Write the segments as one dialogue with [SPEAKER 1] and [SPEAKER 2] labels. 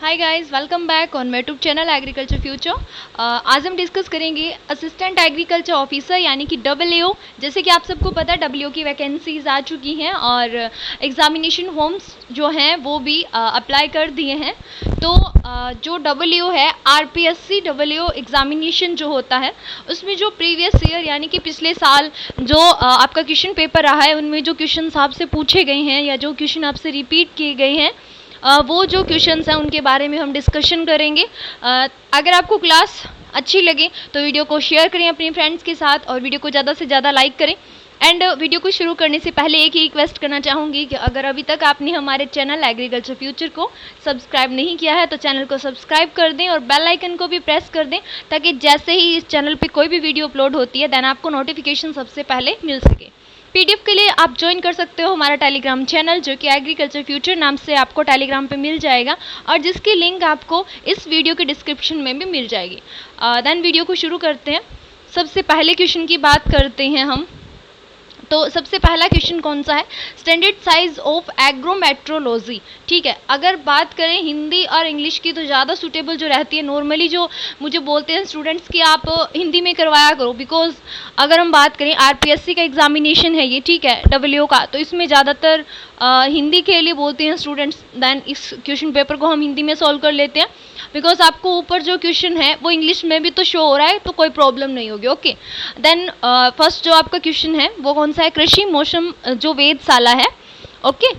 [SPEAKER 1] Hi guys, welcome back on my YouTube channel agriculture future. आज हम discuss करेंगे assistant agriculture officer यानी कि डब्ल्यूओ। जैसे कि आप सबको पता है डब्ल्यूओ की वैकेंसीज आ चुकी हैं और एग्जामिनेशन फॉर्म्स जो हैं वो भी अप्लाई कर दिए हैं। तो जो डब्ल्यूओ है आरपीएससी डब्ल्यूओ एग्जामिनेशन जो होता है उसमें जो प्रीवियस ईयर यानी कि पिछले साल जो आपका क्वेश्चन पेपर रहा है उनमें जो क्वेश्चन आपसे पूछे गए हैं या जो क्वेश्चन आपसे रिपीट किए गए हैं वो जो क्वेश्चंस हैं उनके बारे में हम डिस्कशन करेंगे। अगर आपको क्लास अच्छी लगे तो वीडियो को शेयर करें अपने फ्रेंड्स के साथ और वीडियो को ज़्यादा से ज़्यादा लाइक करें। एंड वीडियो को शुरू करने से पहले एक ही रिक्वेस्ट करना चाहूँगी कि अगर अभी तक आपने हमारे चैनल एग्रीकल्चर फ्यूचर को सब्सक्राइब नहीं किया है तो चैनल को सब्सक्राइब कर दें और बेल आइकन को भी प्रेस कर दें ताकि जैसे ही इस चैनल पर कोई भी वीडियो अपलोड होती है देन आपको नोटिफिकेशन सबसे पहले मिल सके। पीडीएफ के लिए आप ज्वाइन कर सकते हो हमारा टेलीग्राम चैनल जो कि एग्रीकल्चर फ्यूचर नाम से आपको टेलीग्राम पे मिल जाएगा और जिसकी लिंक आपको इस वीडियो के डिस्क्रिप्शन में भी मिल जाएगी। देन वीडियो को शुरू करते हैं। सबसे पहले क्वेश्चन की बात करते हैं हम। तो सबसे पहला क्वेश्चन कौन सा है, स्टैंडर्ड साइज ऑफ एग्रोमेट्रोलॉजी। ठीक है, अगर बात करें हिंदी और इंग्लिश की तो ज़्यादा सूटेबल जो रहती है, नॉर्मली जो मुझे बोलते हैं स्टूडेंट्स कि आप हिंदी में करवाया करो, बिकॉज अगर हम बात करें आरपीएससी का एग्जामिनेशन है ये, ठीक है, डब्ल्यूओ का, तो इसमें ज़्यादातर हिंदी के लिए बोलते हैं स्टूडेंट्स। दैन इस क्वेश्चन पेपर को हम हिंदी में सॉल्व कर लेते हैं बिकॉज आपको ऊपर जो क्वेश्चन है वो इंग्लिश में भी तो शो हो रहा है तो कोई प्रॉब्लम नहीं होगी। ओके, देन फर्स्ट जो आपका क्वेश्चन है वो कौन सा है, कृषि मौसम जो वेधशाला है। ओके,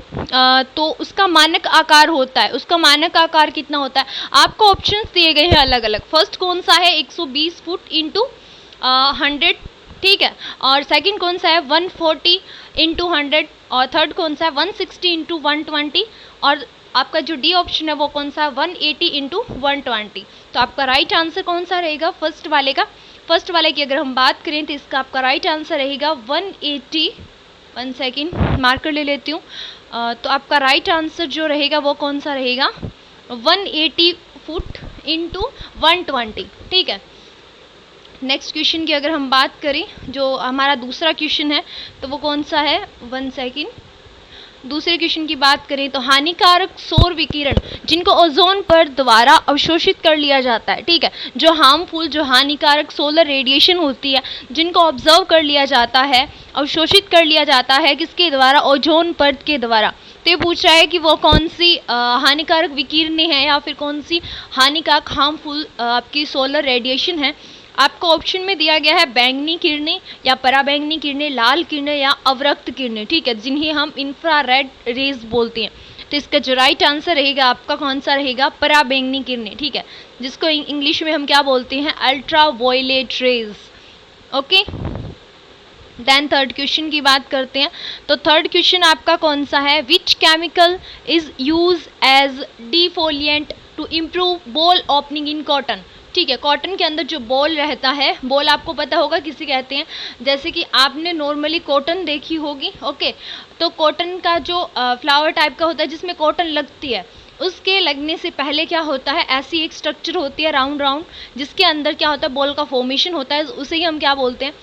[SPEAKER 1] तो उसका मानक आकार होता है, उसका मानक आकार कितना होता है, आपको ऑप्शंस दिए गए हैं अलग अलग। फर्स्ट कौन सा है 120 फुट इंटू 100, ठीक है, और सेकंड कौन सा है 140 इंटू 100 और थर्ड कौन सा है 160 इंटू 120 और आपका जो डी ऑप्शन है वो कौन सा है 180 इंटू 120। तो आपका राइट आंसर कौन सा रहेगा फर्स्ट वाले का। फर्स्ट वाले की अगर हम बात करें तो इसका आपका राइट आंसर रहेगा 180। 1 सेकेंड मार्कर ले लेती हूँ। तो आपका राइट आंसर जो रहेगा वो कौन सा रहेगा 180 फुट इंटू 120। ठीक है, नेक्स्ट क्वेश्चन की अगर हम बात करें जो हमारा दूसरा क्वेश्चन है तो वो कौन सा है, 1 सेकेंड, दूसरे क्वेश्चन की बात करें तो हानिकारक सौर विकिरण जिनको ओजोन परत द्वारा अवशोषित कर लिया जाता है, ठीक है, जो हार्मफुल जो हानिकारक सोलर रेडिएशन होती है जिनको ऑब्जर्व कर लिया जाता है, अवशोषित कर लिया जाता है किसके द्वारा, ओजोन परत के द्वारा। तो ये पूछ रहा है कि वो कौन सी हानिकारक विकिरणें हैं या फिर कौन सी हानिकारक हार्मफुल आपकी सोलर रेडिएशन है। आपको ऑप्शन में दिया गया है बैंगनी किरणें या पराबैंगनी किरणें, लाल किरणें या अवरक्त किरणें, ठीक है, जिन्हें हम इंफ्रारेड रेज बोलते हैं। तो इसका जो राइट आंसर रहेगा आपका कौन सा रहेगा, पराबैंगनी किरणें, ठीक है, जिसको इंग्लिश में हम क्या बोलते हैं, ultraviolet rays. Okay, then third question की बात करते हैं। तो थर्ड क्वेश्चन आपका कौन सा है, which chemical is use as defoliant to improve boll opening in cotton. ठीक है, कॉटन के अंदर जो बॉल रहता है, बॉल आपको पता होगा किसे कहते हैं, जैसे कि आपने नॉर्मली कॉटन देखी होगी। ओके, तो कॉटन का जो फ्लावर टाइप का होता है जिसमें कॉटन लगती है, उसके लगने से पहले क्या होता है, ऐसी एक स्ट्रक्चर होती है राउंड राउंड जिसके अंदर क्या होता है, बॉल का फॉर्मेशन होता है, उसे ही हम क्या बोलते हैं,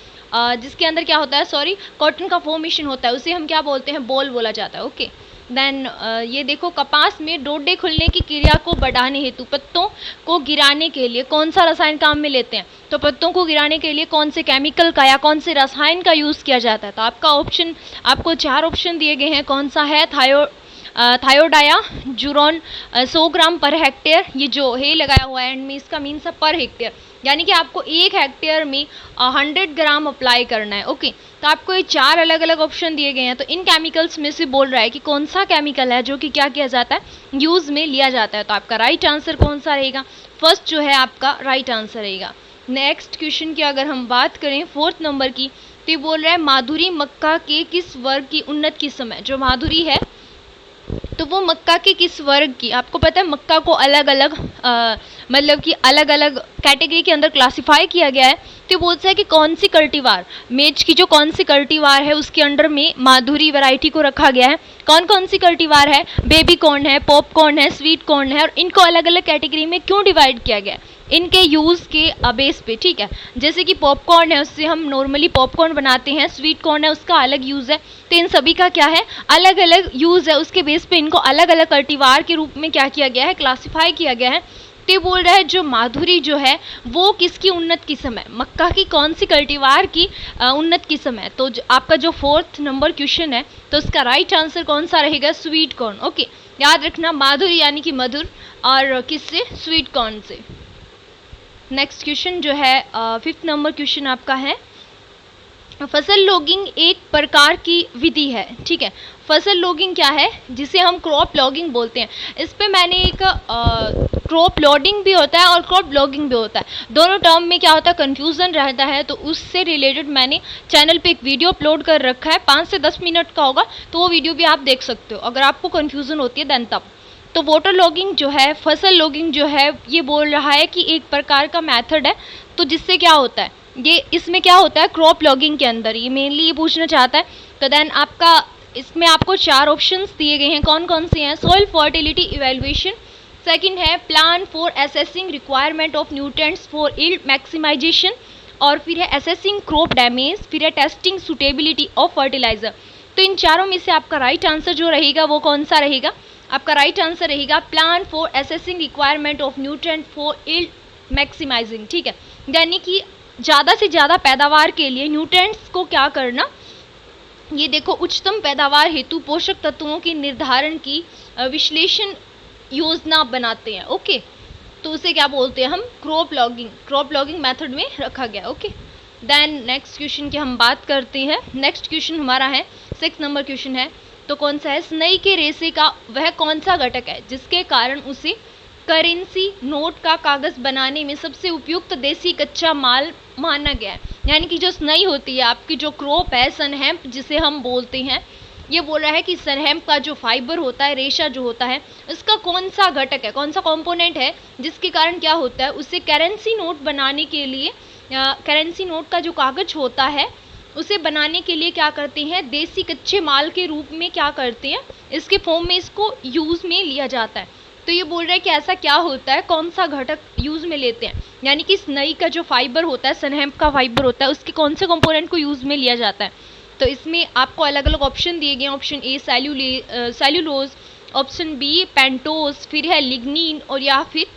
[SPEAKER 1] जिसके अंदर क्या होता है, सॉरी, कॉटन का फॉर्मेशन होता है, उसे हम क्या बोलते हैं, बॉल बोला जाता है। ओके, देन ये देखो, कपास में डोडे खुलने की क्रिया को बढ़ाने हेतु पत्तों को गिराने के लिए कौन सा रसायन काम में लेते हैं। तो पत्तों को गिराने के लिए कौन से केमिकल का या कौन से रसायन का यूज़ किया जाता है। तो आपका ऑप्शन, आपको 4 ऑप्शन दिए गए हैं, कौन सा है, थायोडाया जुरोन 100 ग्राम पर हेक्टेयर, ये जो है लगाया हुआ है एंड में, इसका मीन्स है पर हेक्टेयर, यानी कि आपको 1 हेक्टेयर में 100 ग्राम अप्लाई करना है। ओके, तो आपको ये 4 अलग अलग ऑप्शन दिए गए हैं। तो इन केमिकल्स में से बोल रहा है कि कौन सा केमिकल है जो कि क्या किया जाता है, यूज़ में लिया जाता है। तो आपका राइट आंसर कौन सा रहेगा, फर्स्ट जो है आपका राइट आंसर रहेगा। नेक्स्ट क्वेश्चन की अगर हम बात करें 4th नंबर की, तो ये बोल रहा है माधुरी मक्का के किस वर्ग की उन्नत किस्म है। जो माधुरी है तो वो मक्का के किस वर्ग की, आपको पता है मक्का को अलग अलग मतलब कि अलग अलग कैटेगरी के अंदर क्लासिफाई किया गया है, तो बोलता है कि कौन सी कल्टीवार, मेज की जो कौन सी कल्टीवार है उसके अंडर में माधुरी वैरायटी को रखा गया है। कौन कौन सी कल्टीवार है, बेबी कॉर्न है, पॉपकॉर्न है, स्वीट कॉर्न है, और इनको अलग अलग कैटेगरी में क्यों डिवाइड किया गया है, इनके यूज़ के बेस पे, ठीक है। जैसे कि पॉपकॉर्न है, उससे हम नॉर्मली पॉपकॉर्न बनाते हैं, स्वीट कॉर्न है उसका अलग यूज़ है, तो इन सभी का क्या है, अलग अलग यूज़ है, उसके बेस पे इनको अलग अलग कल्टीवार के रूप में क्या किया गया है, क्लासीफाई किया गया है। तो ये बोल रहा है जो माधुरी जो है वो किसकी उन्नत किस्म है, मक्का की कौन सी कल्टीवार की उन्नत किस्म है। तो आपका जो 4th नंबर क्वेश्चन है, तो उसका राइट आंसर कौन सा रहेगा, स्वीट कॉर्न। ओके, याद रखना माधुरी यानी कि मधुर, और किससे, स्वीट कॉर्न से। नेक्स्ट क्वेश्चन जो है 5th नंबर क्वेश्चन आपका है, फसल लॉगिंग एक प्रकार की विधि है, ठीक है। फसल लॉगिंग क्या है, जिसे हम क्रॉप लॉगिंग बोलते हैं। इस पे मैंने एक क्रॉप लोडिंग भी होता है और क्रॉप लॉगिंग भी होता है, दोनों टर्म में क्या होता है, कन्फ्यूज़न रहता है, तो उससे रिलेटेड मैंने चैनल पे एक वीडियो अपलोड कर रखा है, 5 से 10 मिनट का होगा, तो वो वीडियो भी आप देख सकते हो अगर आपको कन्फ्यूज़न होती है देन तब। तो वाटर लॉगिंग जो है, फसल लॉगिंग जो है, ये बोल रहा है कि एक प्रकार का मेथड है, तो जिससे क्या होता है, ये इसमें क्या होता है, क्रॉप लॉगिंग के अंदर ये मेनली ये पूछना चाहता है। तो देन आपका इसमें आपको 4 ऑप्शंस दिए गए हैं, कौन कौन से हैं, सॉइल फर्टिलिटी इवेल्युएशन, सेकंड है plan for assessing requirement of nutrients for yield maximisation, और फिर है असेसिंग क्रॉप डैमेज, फिर है टेस्टिंग सुटेबिलिटी ऑफ फर्टिलाइजर। तो इन चारों में से आपका राइट आंसर जो रहेगा वो कौन सा रहेगा, आपका राइट आंसर रहेगा plan for assessing requirement of nutrient for yield maximising, ठीक है। यानी कि ज़्यादा से ज़्यादा पैदावार के लिए न्यूट्रिएंट्स को क्या करना, ये देखो उच्चतम पैदावार हेतु पोषक तत्वों के निर्धारण की विश्लेषण योजना बनाते हैं। ओके, तो उसे क्या बोलते हैं हम, क्रॉप लॉगिंग मेथड में रखा गया। ओके, देन नेक्स्ट क्वेश्चन की हम बात करते हैं। नेक्स्ट क्वेश्चन हमारा है 6 नंबर क्वेश्चन है, तो कौन सा है, स्नेही के रेशे का वह कौन सा घटक है जिसके कारण उसे करेंसी नोट का कागज बनाने में सबसे उपयुक्त देसी कच्चा माल माना गया है। यानी कि जो स्नेही होती है, आपकी जो क्रॉप है, सनहेम्प जिसे हम बोलते हैं, ये बोल रहा है कि सनहेम्प का जो फाइबर होता है, रेशा जो होता है, इसका कौन सा घटक है, कौन सा कंपोनेंट है जिसके कारण क्या होता है, उसे करेंसी नोट बनाने के लिए, करेंसी नोट का जो कागज होता है उसे बनाने के लिए क्या करते हैं, देसी कच्चे माल के रूप में क्या करते हैं, इसके फॉर्म में इसको यूज़ में लिया जाता है। तो ये बोल रहा है कि ऐसा क्या होता है, कौन सा घटक यूज़ में लेते हैं, यानी कि स्नेही का जो फाइबर होता है, सनहेम्प का फाइबर होता है, उसके कौन से कंपोनेंट को यूज़ में लिया जाता है। तो इसमें आपको अलग अलग ऑप्शन दिए गए हैं, option A cellulose, option B pentose, फिर है लिग्निन, और या फिर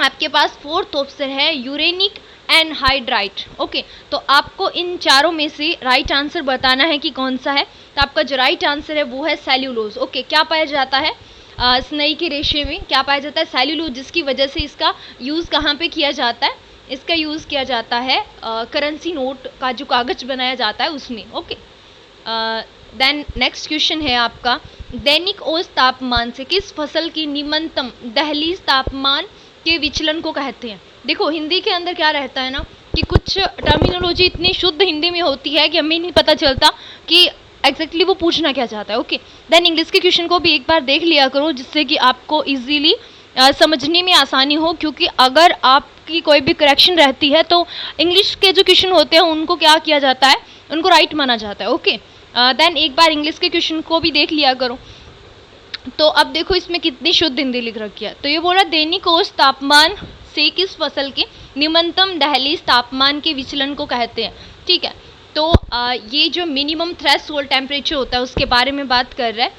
[SPEAKER 1] आपके पास 4th ऑप्शन है यूरेनिक एनहाइड्राइट। ओके, तो आपको इन चारों में से राइट आंसर बताना है कि कौन सा है। तो आपका जो राइट आंसर है वो है सेल्यूलोज। ओके, क्या पाया जाता है, स्नेही के रेशे में क्या पाया जाता है, सेल्यूलोज, जिसकी वजह से इसका यूज़ कहाँ पे किया जाता है, इसका यूज़ किया जाता है करेंसी नोट का जो कागज बनाया जाता है उसमें। ओके, देन नेक्स्ट क्वेश्चन है आपका, दैनिक औसत तापमान से किस फसल की निम्नतम दहलीज तापमान के विचलन को कहते हैं। देखो हिंदी के अंदर क्या रहता है ना, कि कुछ टर्मिनोलॉजी इतनी शुद्ध हिंदी में होती है कि हमें नहीं पता चलता कि एग्जैक्टली वो पूछना क्या चाहता है। ओके, देन इंग्लिश के क्वेश्चन को भी एक बार देख लिया करो, जिससे कि आपको इजीली समझने में आसानी हो, क्योंकि अगर आपकी कोई भी करेक्शन रहती है तो इंग्लिश के जो क्वेश्चन होते हैं उनको क्या किया जाता है, उनको राइट माना जाता है। ओके, देन एक बार इंग्लिश के क्वेश्चन को भी देख लिया करो। तो अब देखो इसमें कितनी शुद्ध हिंदी लिख रखी है। तो ये बोला दैनिक औसत तापमान से किस फसल के निम्नतम दहलीज तापमान के विचलन को कहते हैं। ठीक है, तो ये जो मिनिमम थ्रेशोल्ड टेम्परेचर होता है उसके बारे में बात कर रहा है।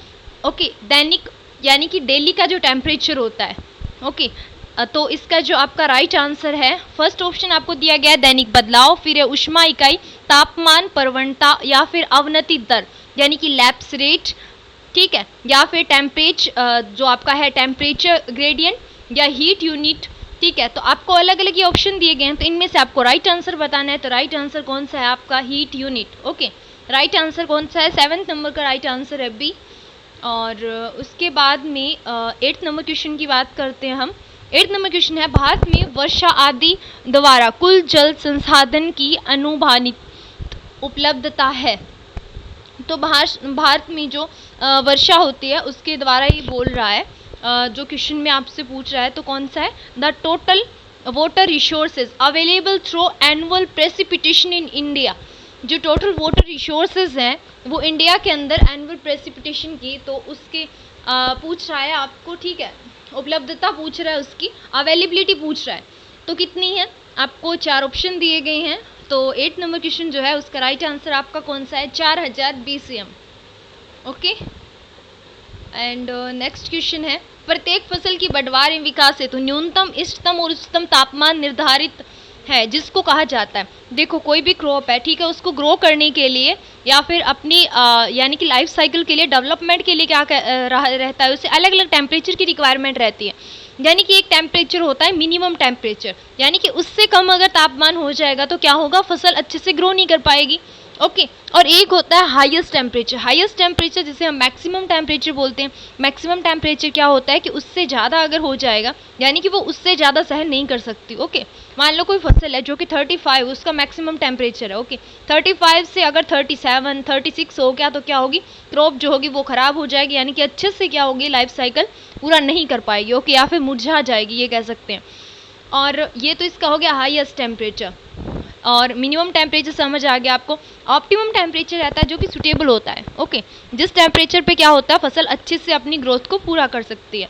[SPEAKER 1] ओके, दैनिक यानी कि डेली का जो टेम्परेचर होता है। ओके, तो इसका जो आपका राइट आंसर है, फर्स्ट ऑप्शन आपको दिया गया है दैनिक बदलाव, फिर है ऊष्मा इकाई, तापमान प्रवणता, या फिर अवनति दर यानी कि लैप्स रेट, ठीक है, या फिर टेम्परेचर जो आपका है टेम्परेचर ग्रेडियंट, या हीट यूनिट। ठीक है, तो आपको अलग अलग ये ऑप्शन दिए गए हैं, तो इनमें से आपको राइट आंसर बताना है। तो राइट आंसर कौन सा है आपका, heat unit. Okay, right answer कौन सा है, 7th नंबर का राइट आंसर है बी। और उसके बाद में 8th नंबर क्वेश्चन की बात करते हैं हम। 8th नंबर क्वेश्चन है, भारत में वर्षा आदि द्वारा कुल जल संसाधन की अनुमानित उपलब्धता है। तो भारत में जो वर्षा होती है उसके द्वारा ये बोल रहा है, जो क्वेश्चन में आपसे पूछ रहा है, तो कौन सा है, the total water resources available through annual precipitation in India। जो टोटल वाटर रिसोर्सेज हैं वो इंडिया के अंदर एनुअल प्रेसिपिटेशन की, तो उसके पूछ रहा है आपको, ठीक है, उपलब्धता पूछ रहा है, उसकी अवेलेबिलिटी पूछ रहा है, तो कितनी है। आपको 4 ऑप्शन दिए गए हैं, तो 8 नंबर क्वेश्चन जो है उसका राइट आंसर आपका कौन सा है, 4000 BCM। Okay, and next question है, प्रत्येक फसल की बढ़वार एवं विकास हेतु न्यूनतम, इष्टतम और उच्चतम तापमान निर्धारित है जिसको कहा जाता है। देखो कोई भी क्रॉप है, ठीक है, उसको ग्रो करने के लिए या फिर अपनी यानी कि लाइफ साइकिल के लिए, डेवलपमेंट के लिए क्या रहता है, उसे अलग अलग टेम्परेचर की रिक्वायरमेंट रहती है। यानी कि एक टेम्परेचर होता है मिनिमम टेम्परेचर, यानी कि उससे कम अगर तापमान हो जाएगा तो क्या होगा, फसल अच्छे से ग्रो नहीं कर पाएगी। ओके, और एक होता है हाईएस्ट टेम्परेचर। हाईएस्ट टेम्परेचर जिसे हम मैक्सिमम टेम्परेचर बोलते हैं। मैक्सिमम टेम्परेचर क्या होता है कि उससे ज़्यादा अगर हो जाएगा, यानी कि वो उससे ज़्यादा सहन नहीं कर सकती। ओके, मान लो कोई फसल है जो कि 35 उसका मैक्सिमम टेम्परेचर है। ओके, 35 से अगर 37, 36 हो गया तो क्या होगी, क्रॉप जो होगी वो ख़राब हो जाएगी, यानी कि अच्छे से क्या होगी, लाइफ साइकिल पूरा नहीं कर पाएगी। ओके, या फिर मुरझा जाएगी, ये कह सकते हैं। और ये तो इसका हो गया हाईएस्ट टेम्परेचर। और मिनिमम टेम्परेचर समझ आ गया आपको। ऑप्टिमम टेम्परेचर रहता है जो कि सूटेबल होता है। ओके, जिस टेम्परेचर पे क्या होता है, फसल अच्छे से अपनी ग्रोथ को पूरा कर सकती है।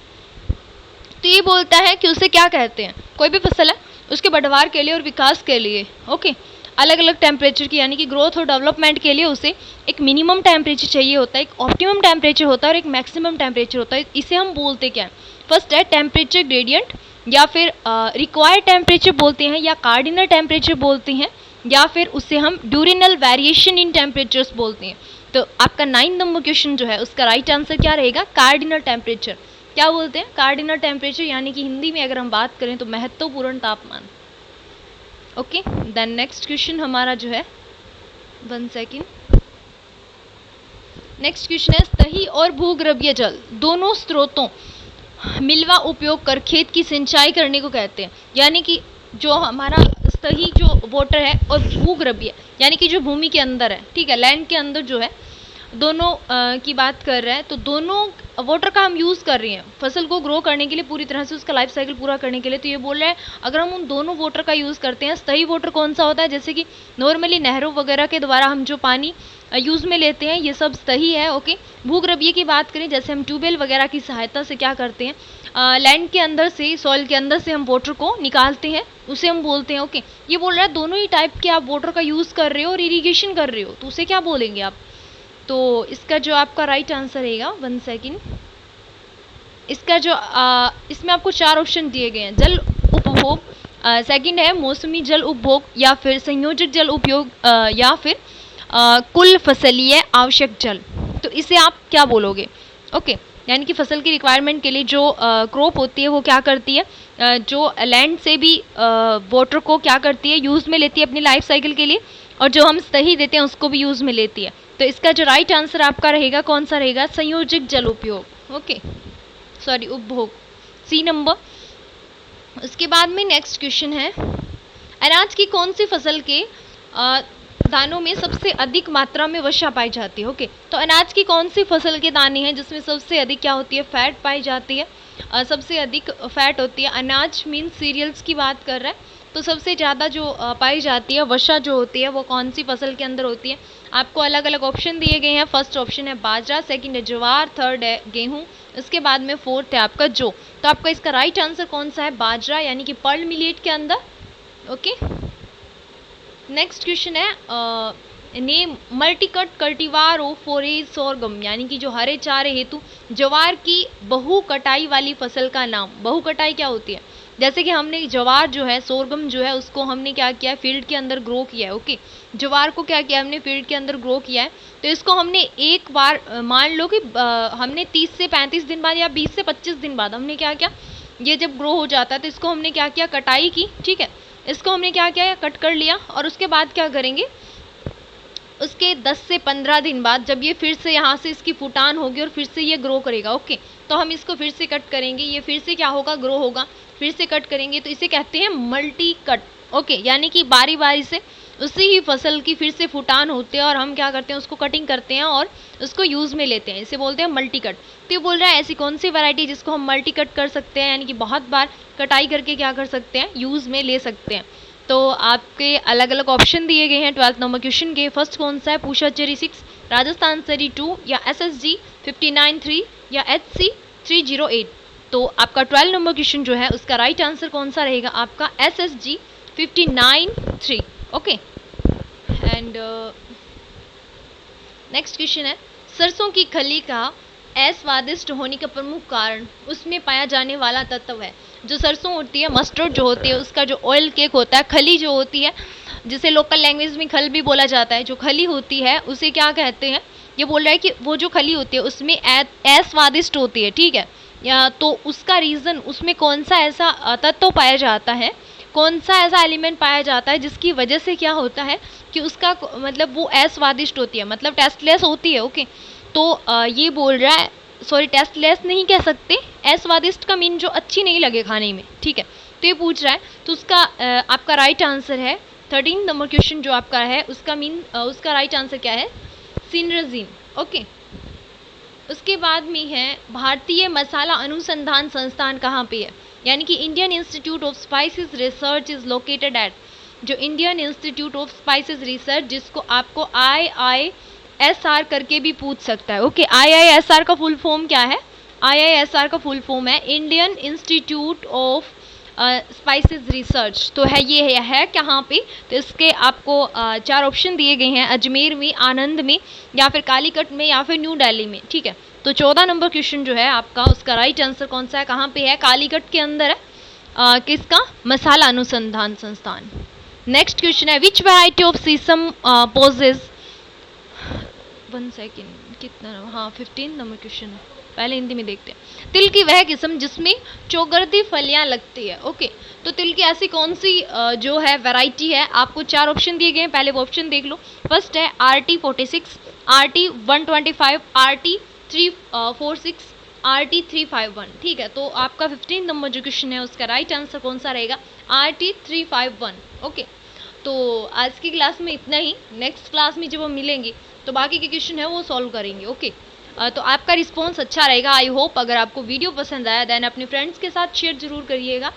[SPEAKER 1] तो ये बोलता है कि उसे क्या कहते हैं, कोई भी फसल है उसके बढ़वार के लिए और विकास के लिए, ओके, अलग अलग टेम्परेचर की, यानी कि ग्रोथ और डेवलपमेंट के लिए उसे एक मिनिमम टेम्परेचर चाहिए होता है, एक ऑप्टिमम टेम्परेचर होता है और एक मैक्सिमम टेम्परेचर होता है। इसे हम बोलते क्या हैं, फर्स्ट है टेम्परेचर ग्रेडियंट, या फिर रिक्वायर्ड टेम्परेचर बोलते हैं, या कार्डिनल टेम्परेचर बोलते हैं, या फिर उसे हम ड्यूरिनल वेरिएशन इन टेम्परेचर्स बोलते हैं। तो आपका 9 नंबर क्वेश्चन जो है उसका राइट आंसर क्या रहेगा, कार्डिनल टेम्परेचर। क्या बोलते हैं, कार्डिनल टेम्परेचर, यानी कि हिंदी में अगर हम बात करें तो महत्वपूर्ण तापमान। ओके, देन नेक्स्ट क्वेश्चन हमारा जो है, 1 सेकेंड, नेक्स्ट क्वेश्चन है, सतही और भूगर्भीय जल दोनों स्रोतों मिलवा उपयोग कर खेत की सिंचाई करने को कहते हैं। यानी कि जो हमारा सतही जो वाटर है और भूगर्भीय, यानी कि जो भूमि के अंदर है, ठीक है, लैंड के अंदर जो है, दोनों की बात कर रहे हैं। तो दोनों वाटर का हम यूज़ कर रहे हैं फसल को ग्रो करने के लिए, पूरी तरह से उसका लाइफ साइकिल पूरा करने के लिए। तो ये बोल रहा है अगर हम उन दोनों वाटर का यूज़ करते हैं, सतही वाटर कौन सा होता है, जैसे कि नॉर्मली नहरों वगैरह के द्वारा हम जो पानी यूज़ में लेते हैं, ये सब सही है। ओके, भूगर्भीय की बात करें, जैसे हम ट्यूबवेल वगैरह की सहायता से क्या करते हैं, लैंड के अंदर से, सॉइल के अंदर से हम वाटर को निकालते हैं, उसे हम बोलते हैं। ओके, ये बोल रहा है दोनों ही टाइप के आप वाटर का यूज़ कर रहे हो और इरीगेशन कर रहे हो, तो उसे क्या बोलेंगे आप। तो इसका जो आपका राइट आंसर रहेगा, 1 सेकेंड, इसका जो इसमें आपको 4 ऑप्शन दिए गए हैं, जल उपभोग, सेकंड है मौसमी जल उपभोग, या फिर संयोजक जल उपयोग, या फिर कुल फसलीय आवश्यक जल। तो इसे आप क्या बोलोगे। ओके, यानी कि फसल की रिक्वायरमेंट के लिए जो क्रॉप होती है वो क्या करती है, जो लैंड से भी वाटर को क्या करती है, यूज़ में लेती है अपनी लाइफ साइकिल के लिए, और जो हम सही देते हैं उसको भी यूज़ में लेती है। तो इसका जो राइट आंसर आपका रहेगा कौन सा रहेगा, संयोजक जल उपयोग। ओके, सॉरी, उपभोग, सी नंबर। उसके बाद में नेक्स्ट क्वेश्चन है, अनाज की कौन सी फसल के दानों में सबसे अधिक मात्रा में वसा पाई जाती है। ओके, तो अनाज की कौन सी फसल के दाने हैं जिसमें सबसे अधिक क्या होती है, फैट पाई जाती है, सबसे अधिक फैट होती है। अनाज मीन सीरियल्स की बात कर रहा है, तो सबसे ज़्यादा जो पाई जाती है वसा जो होती है वो कौन सी फसल के अंदर होती है। आपको अलग अलग ऑप्शन दिए गए हैं। फर्स्ट ऑप्शन है बाजरा, सेकंड है ज्वार, थर्ड है गेहूं, उसके बाद में फोर्थ है आपका जौ। तो आपका इसका राइट आंसर कौन सा है, बाजरा, यानी कि पर्ल मिलेट के अंदर। ओके, नेक्स्ट क्वेश्चन है, name multicut cultivar of forage sorghum, यानी कि जो हरे चारे हेतु ज्वार की बहु कटाई वाली फसल का नाम। बहु कटाई क्या होती है, जैसे कि हमने ज्वार जो है, सोरगम जो है, उसको हमने क्या किया है, फील्ड के अंदर ग्रो किया है। ओके, ज्वार को क्या किया हमने, फील्ड के अंदर ग्रो किया है। तो इसको हमने एक बार मान लो कि हमने 30 से 35 दिन बाद या 20 से 25 दिन बाद हमने क्या किया, ये जब ग्रो हो जाता है तो इसको हमने क्या किया, कटाई की। ठीक है, इसको हमने क्या किया, कट कर लिया, और उसके बाद क्या करेंगे, उसके 10 से 15 दिन बाद जब ये फिर से यहाँ से इसकी फुटान होगी और फिर से ये ग्रो करेगा। ओके, तो हम इसको फिर से कट करेंगे, ये फिर से क्या होगा, ग्रो होगा, फिर से कट करेंगे, तो इसे कहते हैं मल्टी कट। ओके, यानी कि बारी बारी से उसी ही फसल की फिर से फुटान होते हैं और हम क्या करते हैं, उसको कटिंग करते हैं और उसको यूज़ में लेते हैं, इसे बोलते हैं मल्टी कट। तो ये बोल रहा है ऐसी कौन सी वैरायटी जिसको हम मल्टी कट कर सकते हैं, यानी कि बहुत बार कटाई करके क्या कर सकते हैं, यूज़ में ले सकते हैं। तो आपके अलग अलग ऑप्शन दिए गए हैं 12th नंबर क्वेश्चन के। फर्स्ट कौन सा है, पूषा चेरी 6, राजस्थान चेरी 2, या SSG 59-3, या HC 308। तो आपका 12 नंबर क्वेश्चन जो है उसका राइट आंसर कौन सा रहेगा, आपका SSG 59-3। Okay, and next question है, सरसों की खली का अस्वादिष्ट होने का प्रमुख कारण उसमें पाया जाने वाला तत्व है। जो सरसों होती है, मस्टर्ड जो होती है, उसका जो ऑयल केक होता है, खली जो होती है, जिसे लोकल लैंग्वेज में खल भी बोला जाता है, जो खली होती है उसे क्या कहते हैं, ये बोल रहा है कि वो जो खली होती है उसमें अस्वादिष्ट होती है, ठीक है, या तो उसका रीज़न, उसमें कौन सा ऐसा तत्व पाया जाता है, कौन सा ऐसा एलिमेंट पाया जाता है जिसकी वजह से क्या होता है कि उसका मतलब वो अस्वादिष्ट होती है, मतलब टेस्टलेस होती है। ओके, तो ये बोल रहा है, सॉरी टेस्टलेस नहीं कह सकते, अस्वादिष्ट का मीन जो अच्छी नहीं लगे खाने में, ठीक है, तो ये पूछ रहा है। तो उसका आपका राइट आंसर है 13 नंबर क्वेश्चन जो आपका है उसका उसका राइट आंसर क्या है, सिनरजीन। ओके, उसके बाद में है भारतीय मसाला अनुसंधान संस्थान कहाँ पे है, यानी कि Indian institute of spices research is located at. जो Indian institute of spices research, जिसको आपको IISR करके भी पूछ सकता है। ओके, IISR का फुल फॉर्म क्या है, IISR का फुल फॉर्म है Indian institute of spices research. तो है ये है कहाँ पे, तो इसके आपको 4 ऑप्शन दिए गए हैं, अजमेर में, आनंद में, या फिर कालीकट में, या फिर न्यू दिल्ली में, ठीक है। तो 14 नंबर क्वेश्चन जो है आपका उसका राइट आंसर कौन सा है, कहाँ पे है, कालीकट के अंदर है, किसका, मसाला अनुसंधान संस्थान। नेक्स्ट क्वेश्चन है, which variety of sesame possesses, 1 second कितना, हाँ 15 नंबर क्वेश्चन है, पहले हिंदी में देखते हैं। तिल की वह किस्म जिसमें चौगर्दी फलियां लगती है। ओके, तो तिल की ऐसी कौन सी जो है वैरायटी है, आपको 4 ऑप्शन दिए गए हैं, पहले वो ऑप्शन देख लो। फर्स्ट है RT46, RT125, RT346, RT351, ठीक है। तो आपका 15 नंबर जो क्वेश्चन है उसका राइट आंसर कौन सा रहेगा, RT351। ओके, तो आज की क्लास में इतना ही, नेक्स्ट क्लास में जब हम मिलेंगे तो बाकी के क्वेश्चन है वो सॉल्व करेंगे। ओके, तो आपका रिस्पॉन्स अच्छा रहेगा, आई होप। अगर आपको वीडियो पसंद आया देन अपने फ्रेंड्स के साथ शेयर जरूर करिएगा,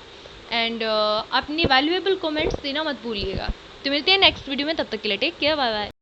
[SPEAKER 1] एंड अपनी वैल्यूएबल कमेंट्स देना मत भूलिएगा। तो मिलते हैं नेक्स्ट वीडियो में, तब तक के लिए टेक केयर, बाय बाय।